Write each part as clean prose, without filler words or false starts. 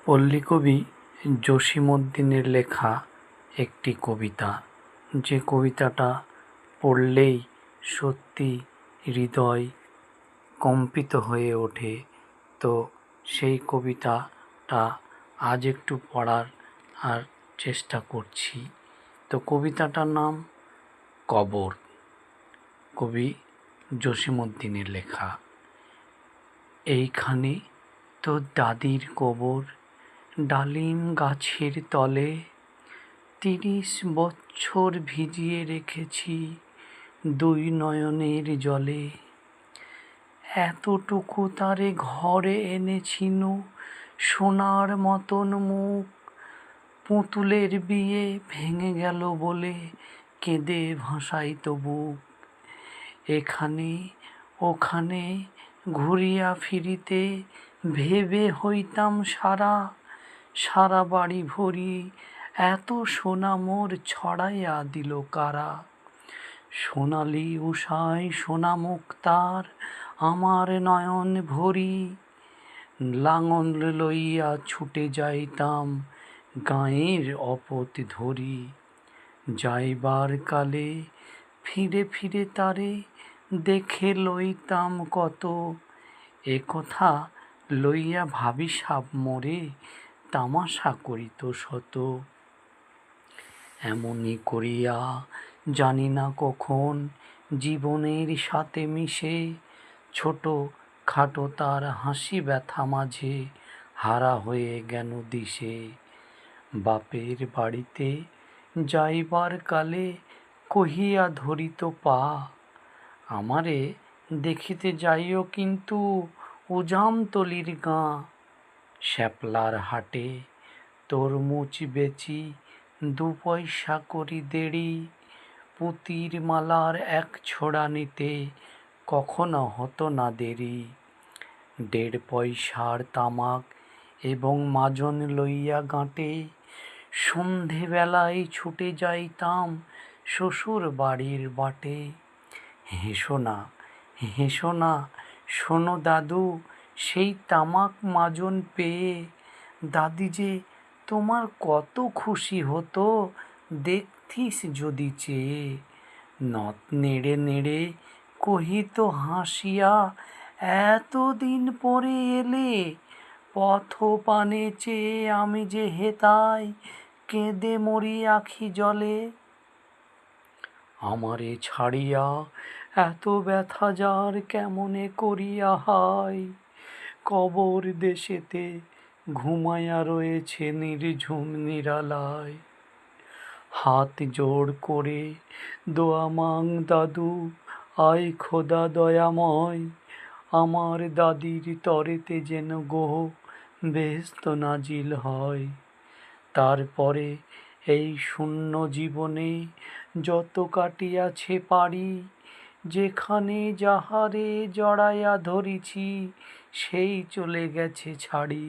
পল্লীকবি জসীমউদ্দীনের লেখা একটি কবিতা, যে কবিতাটা পড়লেই সত্যি হৃদয় কম্পিত হয়ে ওঠে। তো সেই কবিতাটা আজ একটু পড়ার চেষ্টা করছি। তো কবিতাটার নাম কবর, কবি জসীমউদ্দীনের লেখা। এইখানে তোর দাদির কবর, ডালিম গাছের তলে, ৩০ বছর ভিজিয়ে রেখেছি দুই নয়নের জলে। এতটুকু তারে ঘরে এনেছিনু, সোনার মতন মুখ, পুতুলের বিয়ে ভেঙে গেল বলে কেঁদে ভাসাইত বুক। এখানে ওখানে ঘুরিয়া ফিরিতে ভেবে হইতাম সারা, সারা বাড়ি ভরি এত সোনা মোর ছড়াইয়া দিল কারা। সোনালি উষায় সোনা মুক্তার আমার নয়ন ভরি, লাঙল লইয়া ছুটে যাইতাম গাঁয়ের অপথ ধরি। যাইবার কালে ফিরে ফিরে তারে দেখে লইতাম কত, এ কথা লইয়া ভাবিসাব মোরে তামাশা করিত শত। এমনি করিয়া জানি না কখন জীবনের সাথে মিশে, ছোট খাটো তার হাসি ব্যথা মাঝে হারা হয়ে গেল দিশে। বাপের বাড়িতে যাইবার কালে কহিয়া ধরিত পা, আমারে দেখিতে যাইও কিন্তু উজামতলির গাঁ। শ্যাপলার হাটে তরমুজ বেচি ২ পয়সা করি দেড়ি, পুতির মালার ১ ছোড়া নিতে কখনো হতো না দেরি। ১.৫ পয়সার তামাক এবং মাজন লইয়া গাঁটে, সন্ধেবেলায় ছুটে যাইতাম শ্বশুর বাড়ির বাটে। হেসো না, হেসো না, শোনো দাদু, সেই তামাক মাজন পেয়ে দাদি যে তোমার কত খুশি হতো দেখতিস যদি চেয়ে। নথ নেড়ে নেড়ে কহিত হাসিয়া, এতদিন পরে এলে, পথ পানে চেয়ে আমি যে হেথায় কেঁদে মরি আখি জলে। আমারে ছাড়িয়া এত ব্যথা যার কেমনে করিয়া হায়, কবর দেশেতে ঘুমাইয়া রয়েছে নির্ঝুম নিরালায়। হাত জোড় করে দোয়া মাং দাদু, আয় খোদা দয়াময়, আমার দাদির তরেতে যেন গো বেহেশত নাজিল হয়। তারপরে এই শূন্য জীবনে যত কাটিয়াছে পারি, যেখানে যাহারে জড়াইয়া ধরিছি সেই চলে গেছে ছাড়ি।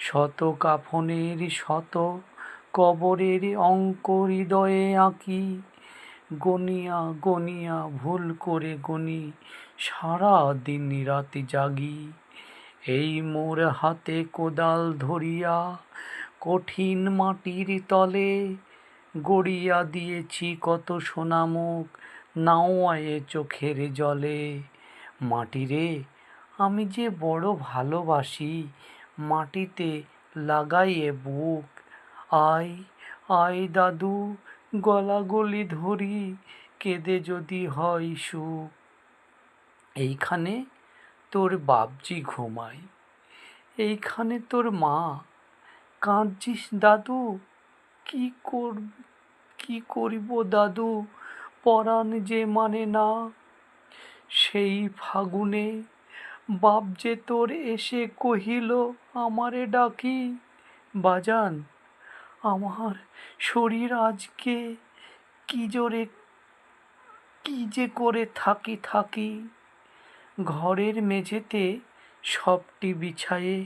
শত কাফনের শত কবরের অঙ্ক হৃদয়ে আঁকি, গনিয়া গনিয়া ভুল করে গনি সারা দিন রাত জাগি। এই মোর হাতে কোদাল ধরিয়া কঠিন মাটির তলে, গড়িয়া দিয়েছি কত সোনামুখ নাওয়ায়ে চোখের জলে। মাটিরে আমি যে বড় ভালোবাসি, মাটিতে লাগাইয়ে বুক। আয় আয় দাদু, গলাগলি ধরি, কেঁদে যদি হয় সুখ। এইখানে তোর বাপজি ঘুমায়, এইখানে তোর মা, কাঁদছিস দাদু, কি করিব দাদু, পরাণ যে মানে না। সেই ফাগুনে বাপ যে তোর এসে কহিল আমারে ডাকি, বাজান আমার শরীর আজকে কি যে করে থাকি। ঘরের মেঝেতে সবটি বিছায়ে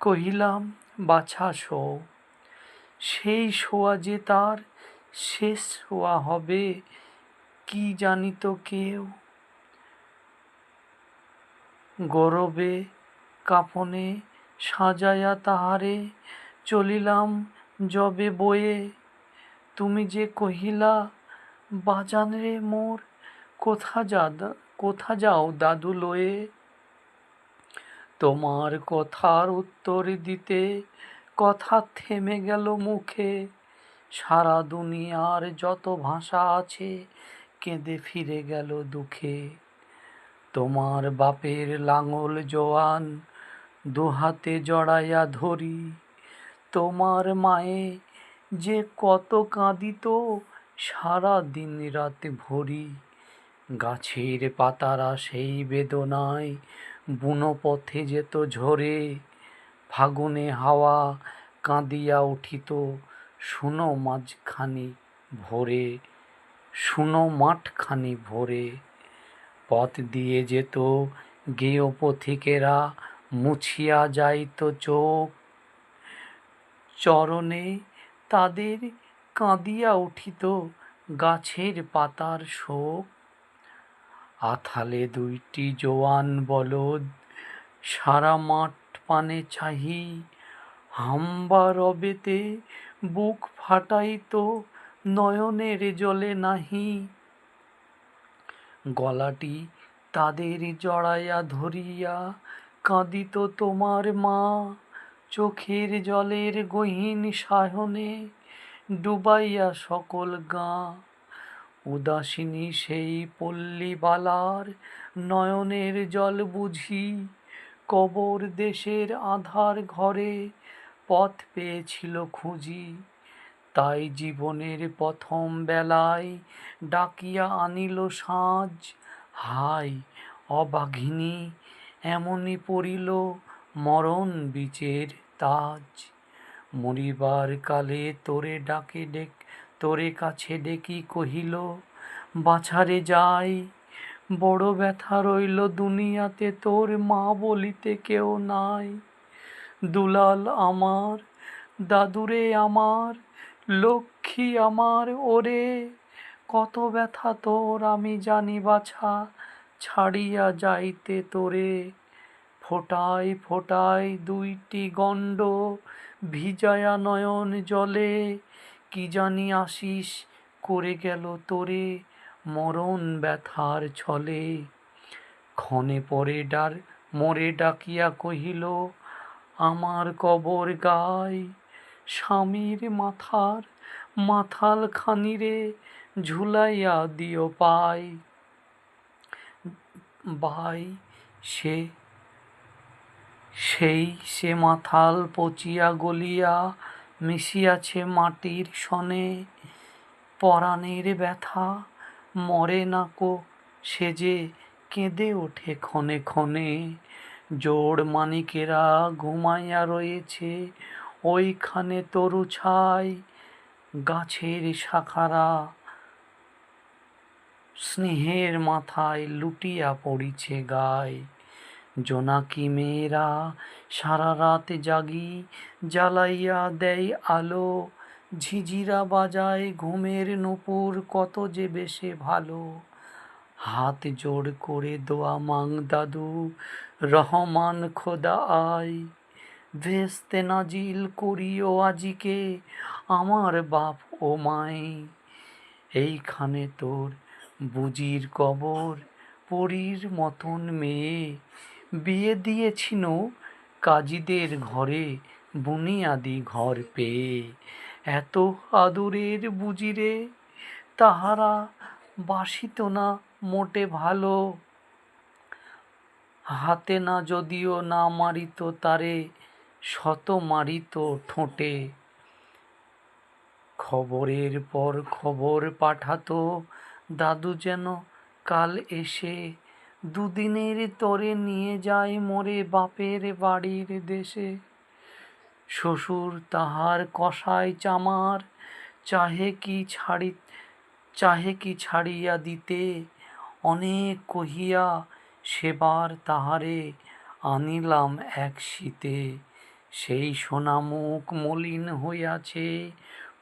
কহিলাম বাছা শো। সেই শোয়া যে তার শেষ শোয়া হবে কি জানিত কেউ। গরবে কাফনে সাজাইয়া তাহারে চলিলাম যবে বয়ে। তুমি যে কহিলা, বাজান রে মোর, কোথা যাও দাদু লয়ে। তোমার কথার উত্তর দিতে কথা থেমে গেল মুখে। সারা দুনিয়ার যত ভাষা আছে কেঁদে ফিরে গেল দুঃখে। তোমার বাপের লাঙল জোয়ান দুহাতে জড়াইয়া ধরি। তোমার মায়ে যে কত কাঁদিত সারা দিন রাত ভরি। গাছের পাতারা সেই বেদনায় বুনো পথে যেত ঝরে। ফাগুনে হাওয়া কাঁদিয়া উঠিত শুনো মাঠখানি ভরে। পথ দিয়ে যেত গেয় পথিকেরা, মুছিয়া যাইত চোখ। চরণে তাদের কাঁদিয়া উঠিত গাছের পাতার শোক। আথালে দুইটি জোয়ান বলদ সারা মাঠ পানে চাহি। হাম্বা রবেতে বুক ফাটাইত নয়নের জলে নাহি। গলাটি তাদের জড়াইয়া ধরিয়া কাঁদিত তোমার মা। চোখের জলের গহীন সায়নে ডুবাইয়া সকল গাঁ। উদাসিনী সেই পল্লীবালার নয়নের জল বুঝি। কবর দেশের আঁধার ঘরে পথ পেয়েছিল খুঁজি। তাই জীবনের প্রথম বেলায় ডাকিয়া আনিল সাঁঝ। হায় অবাঘিনী, এমনি পড়িল মরণ বীচের তাজ। মরিবার কালে তোরে কাছে ডেকি কহিল, বাছারে যাই। বড় ব্যথা রইল দুনিয়াতে, তোর মা বলিতে কেউ নাই। দুলাল আমার, দাদুরে আমার, লক্ষ্মী আমার ওরে। কত ব্যথা তোর আমি জানি বাছা, ছাড়িয়া যাইতে তোরে। ফোটায় ফোটায় দুইটি গণ্ড ভিজায়া নয়ন জলে। কি জানি আশিস করে গেল তোরে মরণ ব্যথার ছলে। ক্ষণে পরে মোরে ডাকিয়া কহিল, আমার কবর গায়। স্বামীর মাথাল খানিরে ঝুলাইয়া দিও পায়। বাই সে মাথাল পচিয়া গলিয়া মিশিয়াছে মাটির সনে। পরাণের ব্যথা মরে নাকো সে যে কেঁদে ওঠে ক্ষণে ক্ষণে। জোড় মানিকেরা ঘুমাইয়া রয়েছে ওইখানে তরু ছাই। গাছের শাখারা স্নেহের মাথায় লুটিয়া পড়িছে গায়। জোনাকি মেয়েরা সারা রাত জাগি জ্বালাইয়া দেয় আলো। ঝিঝিরা বাজায় ঘুমের নূপুর কত যে বেশে ভালো। হাত জোড় করে দোয়া মাং দাদু, রহমান খোদা আয়। ভেস্তে নাজিল করিও আজিকে আমার বাপ ও মাই। এইখানে তোর বুজির কবর, পরীর মতন মেয়ে। বিয়ে দিয়েছিন কাজীদের ঘরে, বুনিয়াদি ঘর পেয়ে। এত আদরের বুজিরে তাহারা বাসিত না মোটে ভালো। হাতে না যদিও না মারিত তারে, শত মারিত ঠোঁটে। খবরের পর খবর পাঠাতো দাদু যেন কাল এসে। দুদিনের তরে নিয়ে যায় মোরে বাপের বাড়ির দেশে। শ্বশুর তাহার কসাই চামার চাহে কি ছাড়িয়া দিতে। অনেক কহিয়া সেবার তাহারে আনিলাম এক শীতে। সেই সোনামুখ মলিন হইয়াছে,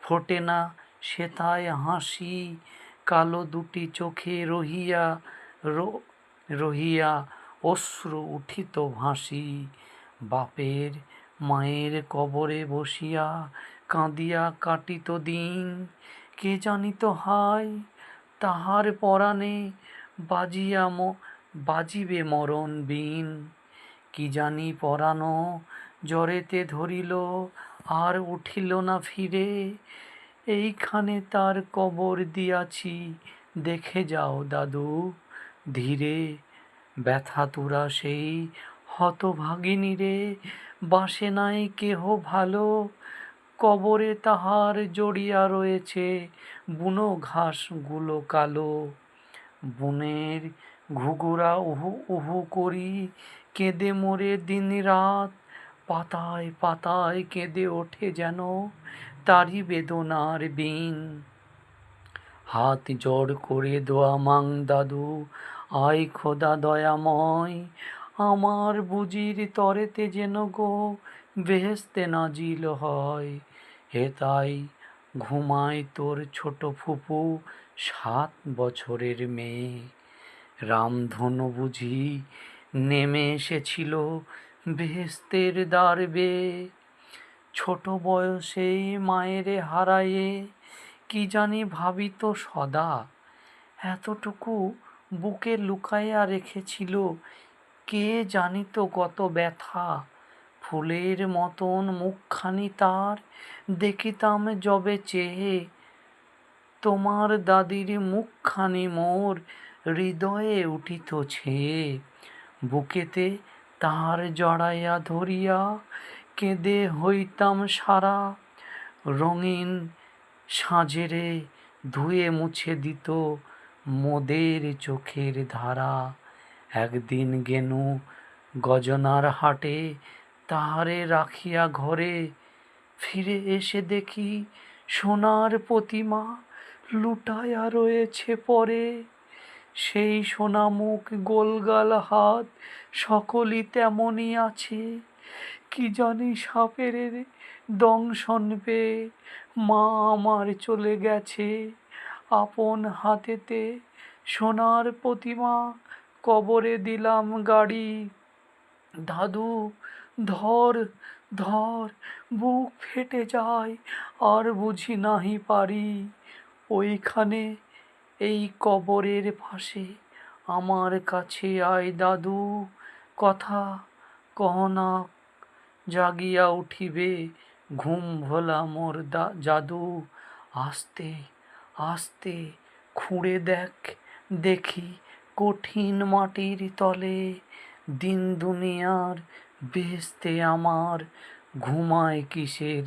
ফোটে না সেথায় হাসি। কালো দুটি চোখে রহিয়া অশ্রু উঠিত ভাসি। বাপের মায়ের কবরে বসিয়া কাঁদিয়া কাটিত দিন, কে জানিত হায় তাহার পরাণে বাজিবে মরণ বিন। কি জানি পরানো জ্বরেতে ধরিল, আর উঠিল না ফিরে, এইখানে তার কবর দিয়াছি, দেখে যাও দাদু ধীরে। ব্যথাতুরা সেই হতভাগিনীরে, বাসে নাই কেহ ভালো, কবরে তাহার জড়িয়া রয়েছে বুনো ঘাসগুলো কালো। বনের ঘুঘুরা উহু উহু করি কেঁদে মোরে দিন রাত, পাতায় পাতায় কেঁদে ওঠে যেন তারি বেদনার বিন। হাত জোড় করে দোয়া মাং দাদু, আয় খোদা দয়াময়, আমার বুঝির তরেতে যেন গো বেহেশতে নাজিল হয়। হে তাই ঘুমায় তোর ছোট ফুপু 7 বছরের মেয়ে। রামধনু বুঝি নেমে এসেছিল বেহেশতের দ্বার বেয়ে, ছোট বয়সেই মায়েরে হারায়ে কি জানি ভাবিত সদা, এতটুকু বুকে লুকাইয়া রেখেছিল কে জানিত কত ব্যথা। ফুলের মতন মুখখানি তার দেখিতাম যবে চেয়ে, তোমার দাদির মুখখানি মোর হৃদয়ে উঠিত ছেয়ে। বুকেতে তাহার জড়াইয়া ধরিয়া কেঁদে হইতাম সারা, রঙিন সাঁঝেরে ধুয়ে মুছে দিত মোদের চোখের ধারা। একদিন গেনু গজনার হাটে তাহারে রাখিয়া ঘরে, ফিরে এসে দেখি সোনার প্রতিমা লুটায়া রয়েছে পরে। সেই সোনামুখ গোলগাল হাত সকলই তেমনই আছে, কি জানি সাপের দংশন পেয়ে মা আমার চলে গেছে আপন হাতেতে। সোনার প্রতিমা কবরে দিলাম গাড়ি, দাদু ধর ধর, বুক ফেটে যায় আর বুঝি নাহি পারি। ওইখানে এই কবরের পাশে আমার কাছে আয় দাদু, কথা কহ না জাগিয়া উঠিবে ঘুম ভোলা মোর জাদু। আস্তে আস্তে খুঁড়ে দেখ দেখি কঠিন মাটির তলে, দিন দুনিয়ার বেহেশতে আমার ঘুমায় কিসের